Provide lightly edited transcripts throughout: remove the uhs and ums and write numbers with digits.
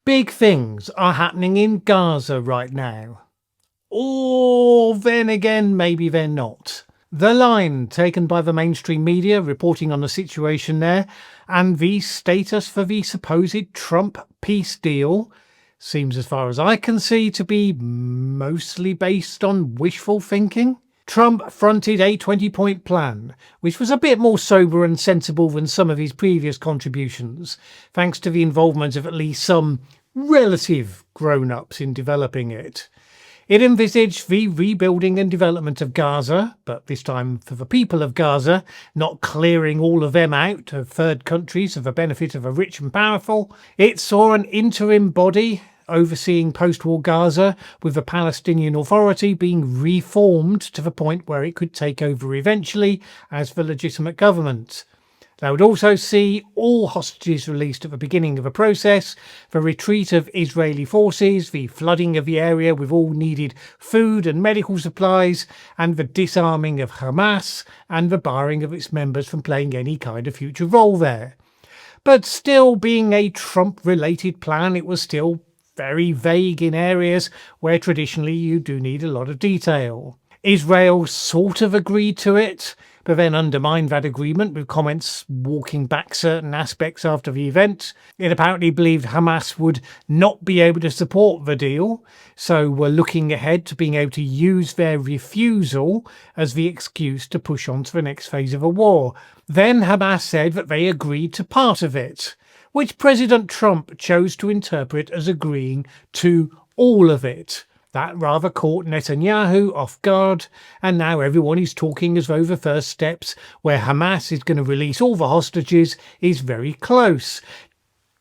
Big things are happening in Gaza right now. Or then again, maybe they're not. The line taken by the mainstream media reporting on the situation there and the status for the supposed Trump peace deal seems, as far as I can see, to be mostly based on wishful thinking. Trump fronted a 20-point plan, which was a bit more sober and sensible than some of his previous contributions, thanks to the involvement of at least some relative grown-ups in developing it. It envisaged the rebuilding and development of Gaza, but this time for the people of Gaza, not clearing all of them out to third countries for the benefit of the rich and powerful. It saw an interim body overseeing post-war Gaza, with the Palestinian Authority being reformed to the point where it could take over eventually as the legitimate government. They would also see all hostages released at the beginning of the process, the retreat of Israeli forces, the flooding of the area with all needed food and medical supplies, and the disarming of Hamas and the barring of its members from playing any kind of future role there. But still, being a Trump-related plan, it was still very vague in areas where traditionally you do need a lot of detail. Israel sort of agreed to it, but then undermined that agreement with comments walking back certain aspects after the event. It apparently believed Hamas would not be able to support the deal, so were looking ahead to being able to use their refusal as the excuse to push on to the next phase of a war. Then Hamas said that they agreed to part of it, which President Trump chose to interpret as agreeing to all of it. That rather caught Netanyahu off guard, and now everyone is talking as though the first steps, where Hamas is going to release all the hostages, is very close,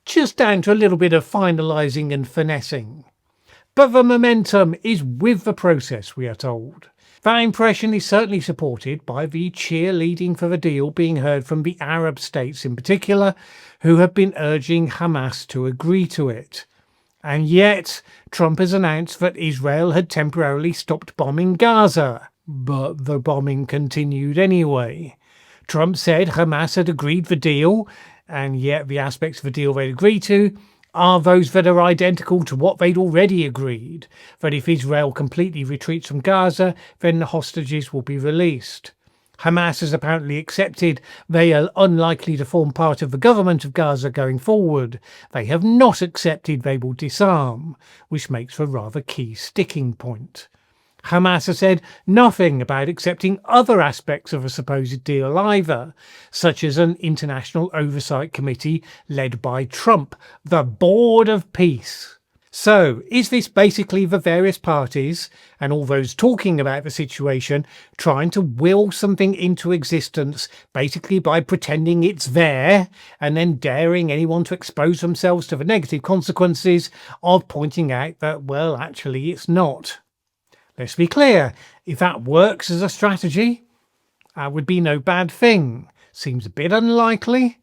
just down to a little bit of finalising and finessing. But the momentum is with the process, we are told. That impression is certainly supported by the cheerleading for the deal being heard from the Arab states in particular, who have been urging Hamas to agree to it. And yet, Trump has announced that Israel had temporarily stopped bombing Gaza, but the bombing continued anyway. Trump said Hamas had agreed the deal, and yet the aspects of the deal they'd agreed to are those that are identical to what they'd already agreed, that if Israel completely retreats from Gaza, then the hostages will be released. Hamas has apparently accepted they are unlikely to form part of the government of Gaza going forward. They have not accepted they will disarm, which makes for a rather key sticking point. Hamas has said nothing about accepting other aspects of a supposed deal either, such as an international oversight committee led by Trump, the Board of Peace. So, is this basically the various parties and all those talking about the situation trying to will something into existence basically by pretending it's there and then daring anyone to expose themselves to the negative consequences of pointing out that, well, actually it's not? Let's be clear, if that works as a strategy, that would be no bad thing. Seems a bit unlikely.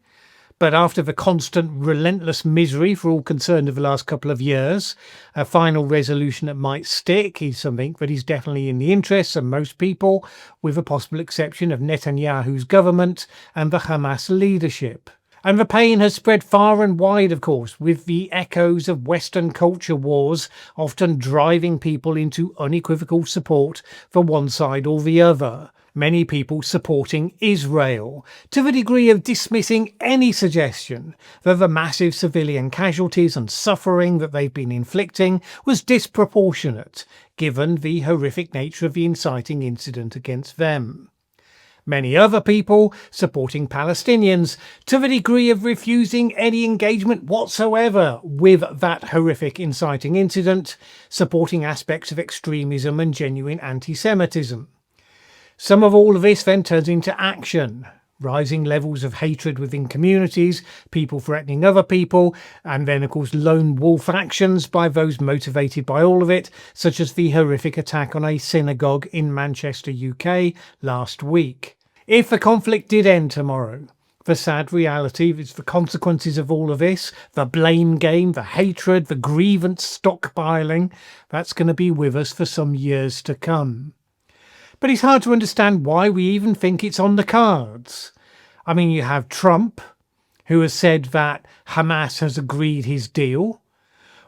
But after the constant, relentless misery for all concerned of the last couple of years, a final resolution that might stick is something that is definitely in the interests of most people, with a possible exception of Netanyahu's government and the Hamas leadership. And the pain has spread far and wide, of course, with the echoes of Western culture wars often driving people into unequivocal support for one side or the other. Many people supporting Israel, to the degree of dismissing any suggestion that the massive civilian casualties and suffering that they've been inflicting was disproportionate, given the horrific nature of the inciting incident against them. Many other people supporting Palestinians, to the degree of refusing any engagement whatsoever with that horrific inciting incident, supporting aspects of extremism and genuine anti-Semitism. Some of all of this then turns into action, rising levels of hatred within communities, people threatening other people, and then of course lone wolf actions by those motivated by all of it, such as the horrific attack on a synagogue in Manchester, UK last week. If the conflict did end tomorrow, the sad reality is the consequences of all of this, the blame game, the hatred, the grievance stockpiling, that's going to be with us for some years to come. But it's hard to understand why we even think it's on the cards. I mean, you have Trump, who has said that Hamas has agreed his deal.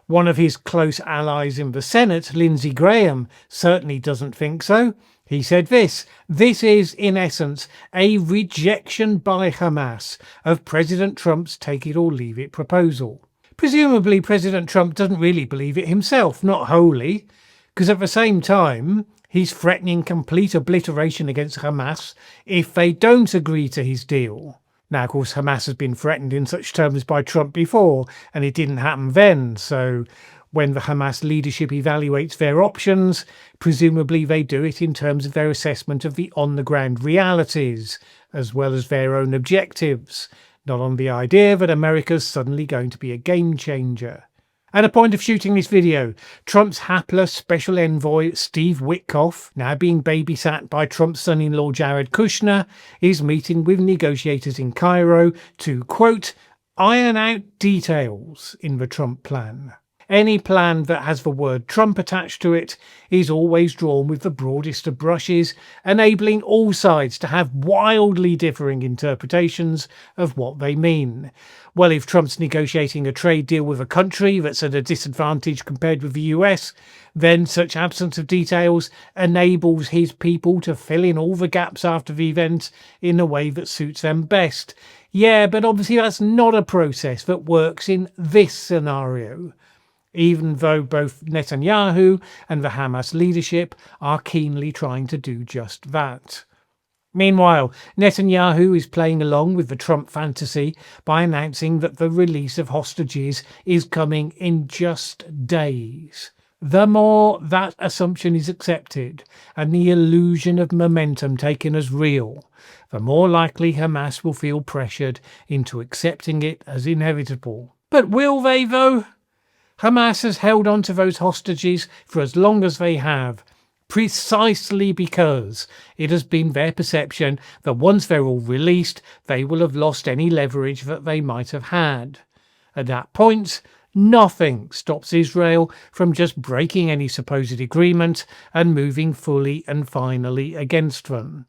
One of his close allies in the Senate, Lindsey Graham, certainly doesn't think so. He said this is, in essence, a rejection by Hamas of President Trump's take it or leave it proposal. Presumably, President Trump doesn't really believe it himself, not wholly, because at the same time, he's threatening complete obliteration against Hamas if they don't agree to his deal. Now, of course, Hamas has been threatened in such terms by Trump before, and it didn't happen then. So when the Hamas leadership evaluates their options, presumably they do it in terms of their assessment of the on-the-ground realities, as well as their own objectives, not on the idea that America's suddenly going to be a game changer. At the point of shooting this video, Trump's hapless special envoy Steve Witkoff, now being babysat by Trump's son-in-law Jared Kushner, is meeting with negotiators in Cairo to, quote, iron out details in the Trump plan. Any plan that has the word Trump attached to it is always drawn with the broadest of brushes, enabling all sides to have wildly differing interpretations of what they mean. Well, if Trump's negotiating a trade deal with a country that's at a disadvantage compared with the US, then such absence of details enables his people to fill in all the gaps after the event in a way that suits them best. Yeah, but obviously that's not a process that works in this scenario, even though both Netanyahu and the Hamas leadership are keenly trying to do just that. Meanwhile, Netanyahu is playing along with the Trump fantasy by announcing that the release of hostages is coming in just days. The more that assumption is accepted and the illusion of momentum taken as real, the more likely Hamas will feel pressured into accepting it as inevitable. But will they, though? Hamas has held on to those hostages for as long as they have, precisely because it has been their perception that once they're all released, they will have lost any leverage that they might have had. At that point, nothing stops Israel from just breaking any supposed agreement and moving fully and finally against them.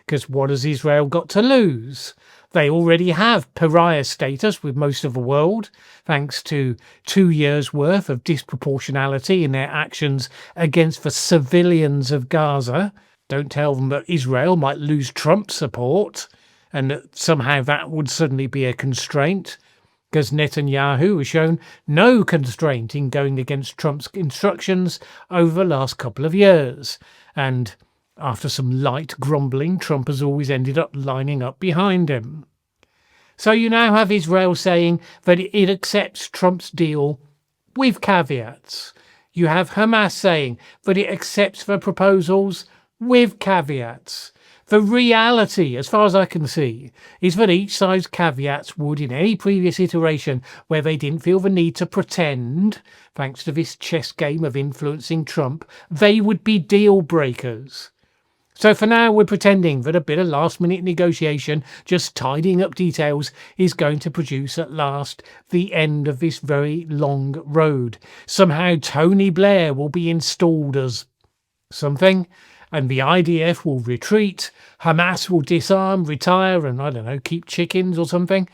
Because what has Israel got to lose? They already have pariah status with most of the world, thanks to 2 years' worth of disproportionality in their actions against the civilians of Gaza. Don't tell them that Israel might lose Trump support and that somehow that would suddenly be a constraint, because Netanyahu has shown no constraint in going against Trump's instructions over the last couple of years. And after some light grumbling, Trump has always ended up lining up behind him. So you now have Israel saying that it accepts Trump's deal with caveats. You have Hamas saying that it accepts the proposals with caveats. The reality, as far as I can see, is that each side's caveats would, in any previous iteration where they didn't feel the need to pretend, thanks to this chess game of influencing Trump, they would be deal breakers. So for now, we're pretending that a bit of last-minute negotiation, just tidying up details, is going to produce at last the end of this very long road. Somehow Tony Blair will be installed as something, and the IDF will retreat, Hamas will disarm, retire, and, I don't know, keep chickens or something.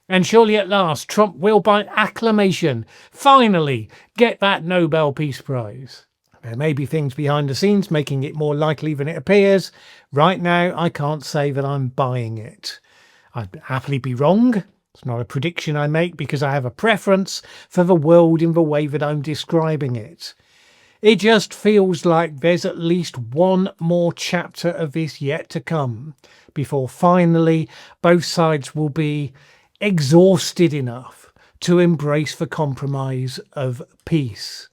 And surely at last, Trump will, by acclamation, finally get that Nobel Peace Prize. There may be things behind the scenes making it more likely than it appears. Right now, I can't say that I'm buying it. I'd happily be wrong. It's not a prediction I make because I have a preference for the world in the way that I'm describing it. It just feels like there's at least one more chapter of this yet to come before finally both sides will be exhausted enough to embrace the compromise of peace.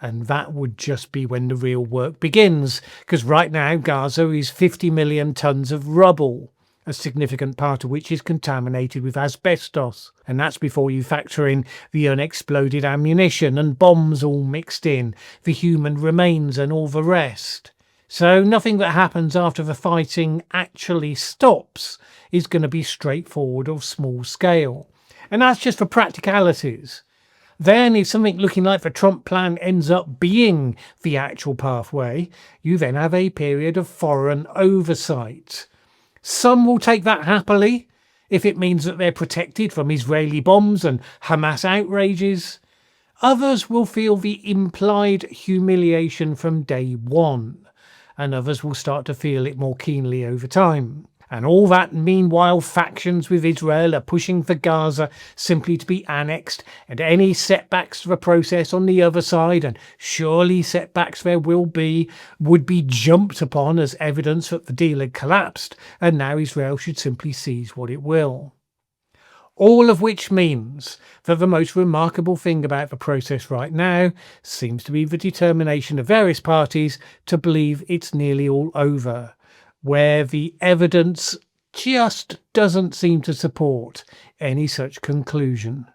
And that would just be when the real work begins, because right now Gaza is 50 million tons of rubble, a significant part of which is contaminated with asbestos. And that's before you factor in the unexploded ammunition and bombs all mixed in, the human remains and all the rest. So nothing that happens after the fighting actually stops is going to be straightforward or small scale. And that's just for practicalities. Then, if something looking like the Trump plan ends up being the actual pathway, you then have a period of foreign oversight. Some will take that happily, if it means that they're protected from Israeli bombs and Hamas outrages. Others will feel the implied humiliation from day one, and others will start to feel it more keenly over time. And all that meanwhile, factions with Israel are pushing for Gaza simply to be annexed, and any setbacks to the process on the other side, and surely setbacks there will be, would be jumped upon as evidence that the deal had collapsed, and now Israel should simply seize what it will. All of which means that the most remarkable thing about the process right now seems to be the determination of various parties to believe it's nearly all over, where the evidence just doesn't seem to support any such conclusion.